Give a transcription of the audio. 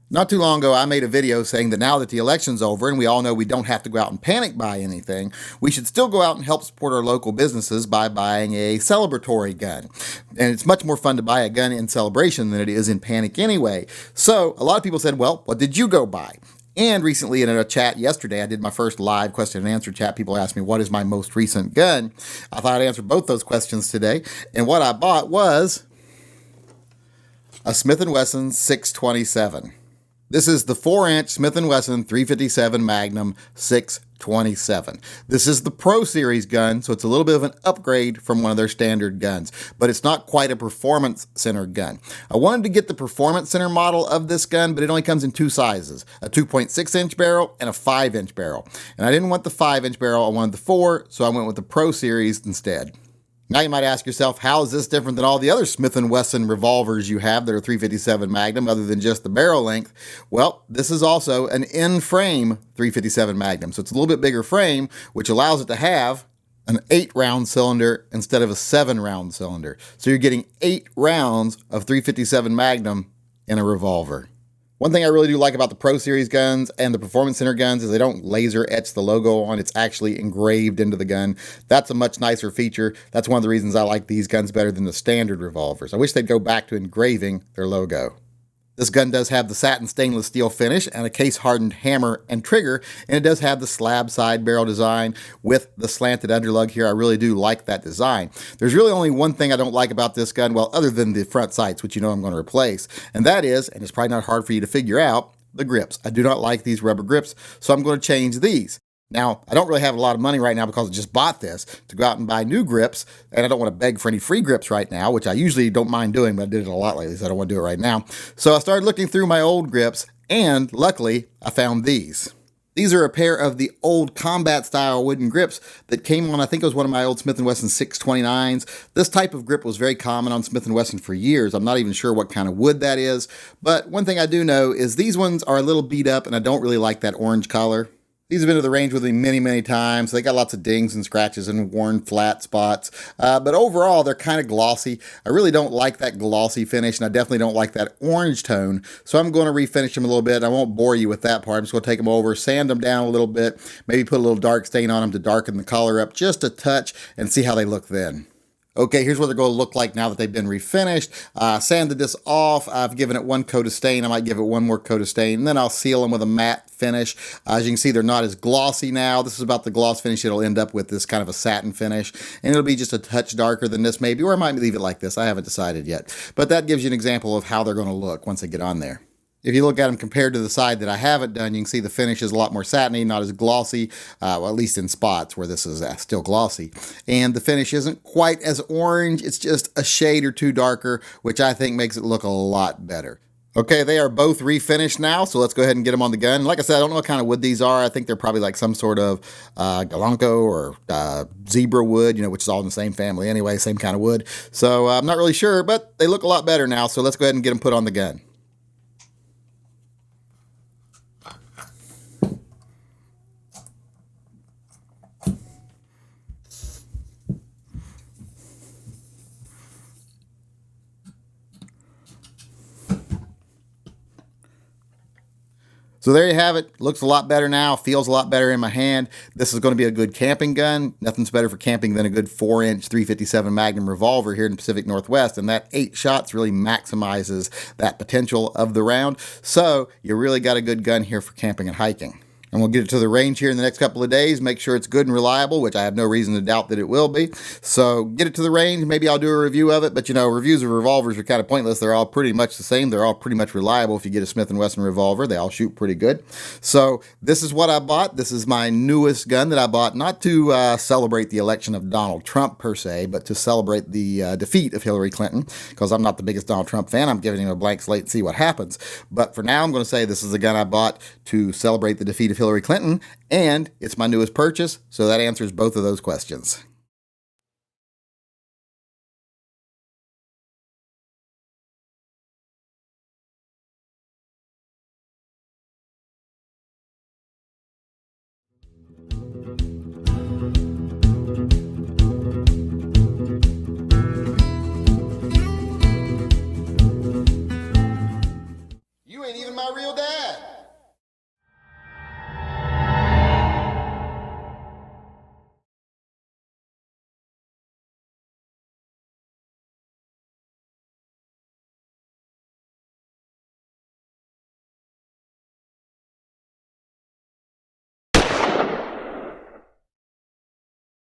Not too long ago, I made a video saying that now that the election's over and we all know we don't have to go out and panic buy anything, we should still go out and help support our local businesses by buying a celebratory gun. And it's much more fun to buy a gun in celebration than it is in panic anyway. So a lot of people said, well, what did you go buy? And recently in a chat yesterday, I did my first live question and answer chat. People asked me, what is my most recent gun? I thought I'd answer both those questions today. And what I bought was a Smith & Wesson 627. This is the 4-inch Smith & Wesson 357 Magnum 627. This is the Pro Series gun, so it's a little bit of an upgrade from one of their standard guns, but it's not quite a Performance Center gun. I wanted to get the Performance Center model of this gun, but it only comes in two sizes, a 2.6-inch barrel and a 5-inch barrel. And I didn't want the 5-inch barrel, I wanted the 4, so I went with the Pro Series instead. Now you might ask yourself, how is this different than all the other Smith & Wesson revolvers you have that are 357 Magnum other than just the barrel length? Well, this is also an in-frame 357 Magnum. So it's a little bit bigger frame, which allows it to have an 8-round cylinder instead of a 7-round cylinder. So you're getting 8 rounds of 357 Magnum in a revolver. One thing I really do like about the Pro Series guns and the Performance Center guns is they don't laser etch the logo on. It's actually engraved into the gun. That's a much nicer feature. That's one of the reasons I like these guns better than the standard revolvers. I wish they'd go back to engraving their logo. This gun does have the satin stainless steel finish and a case-hardened hammer and trigger, and it does have the slab side barrel design with the slanted underlug here. I really do like that design. There's really only one thing I don't like about this gun, well, other than the front sights, which you know I'm going to replace, and that is, and it's probably not hard for you to figure out, the grips. I do not like these rubber grips, so I'm going to change these. Now, I don't really have a lot of money right now because I just bought this to go out and buy new grips, and I don't want to beg for any free grips right now, which I usually don't mind doing, but I did it a lot lately, so I don't want to do it right now. So I started looking through my old grips, and luckily, I found these. These are a pair of the old combat-style wooden grips that came on, I think it was one of my old Smith & Wesson 629s. This type of grip was very common on Smith & Wesson for years. I'm not even sure what kind of wood that is, but one thing I do know is these ones are a little beat up, and I don't really like that orange color. These have been to the range with me many, many times. They got lots of dings and scratches and worn flat spots. But overall, they're kind of glossy. I really don't like that glossy finish, and I definitely don't like that orange tone. So I'm going to refinish them a little bit. I won't bore you with that part. I'm just going to take them over, sand them down a little bit, maybe put a little dark stain on them to darken the color up just a touch and see how they look then. Okay, here's what they're going to look like now that they've been refinished. Sanded this off. I've given it one coat of stain. I might give it one more coat of stain, and then I'll seal them with a matte finish. As you can see, they're not as glossy now. This is about the gloss finish it'll end up with, this kind of a satin finish, and it'll be just a touch darker than this maybe, or I might leave it like this. I haven't decided yet, but that gives you an example of how they're going to look once they get on there. If you look at them compared to the side that I haven't done, you can see the finish is a lot more satiny, not as glossy, well, at least in spots where this is still glossy. And the finish isn't quite as orange. It's just a shade or two darker, which I think makes it look a lot better. Okay, they are both refinished now, so let's go ahead and get them on the gun. Like I said, I don't know what kind of wood these are. I think they're probably like some sort of galanco or zebra wood, which is all in the same family anyway, same kind of wood. So I'm not really sure, but they look a lot better now, so let's go ahead and get them put on the gun. So there you have it. Looks a lot better now. Feels a lot better in my hand. This is going to be a good camping gun. Nothing's better for camping than a good 4-inch 357 Magnum revolver here in the Pacific Northwest. And that 8 shots really maximizes that potential of the round. So you really got a good gun here for camping and hiking. And we'll get it to the range here in the next couple of days, make sure it's good and reliable, which I have no reason to doubt that it will be. So get it to the range. Maybe I'll do a review of it, but reviews of revolvers are kind of pointless. They're all pretty much the same. They're all pretty much reliable. If you get a Smith & Wesson revolver, they all shoot pretty good. So this is what I bought. This is my newest gun that I bought, not to celebrate the election of Donald Trump per se, but to celebrate the defeat of Hillary Clinton, because I'm not the biggest Donald Trump fan. I'm giving him a blank slate and see what happens. But for now, I'm going to say this is a gun I bought to celebrate the defeat of Hillary Clinton, and it's my newest purchase, so that answers both of those questions. You ain't even my real dad?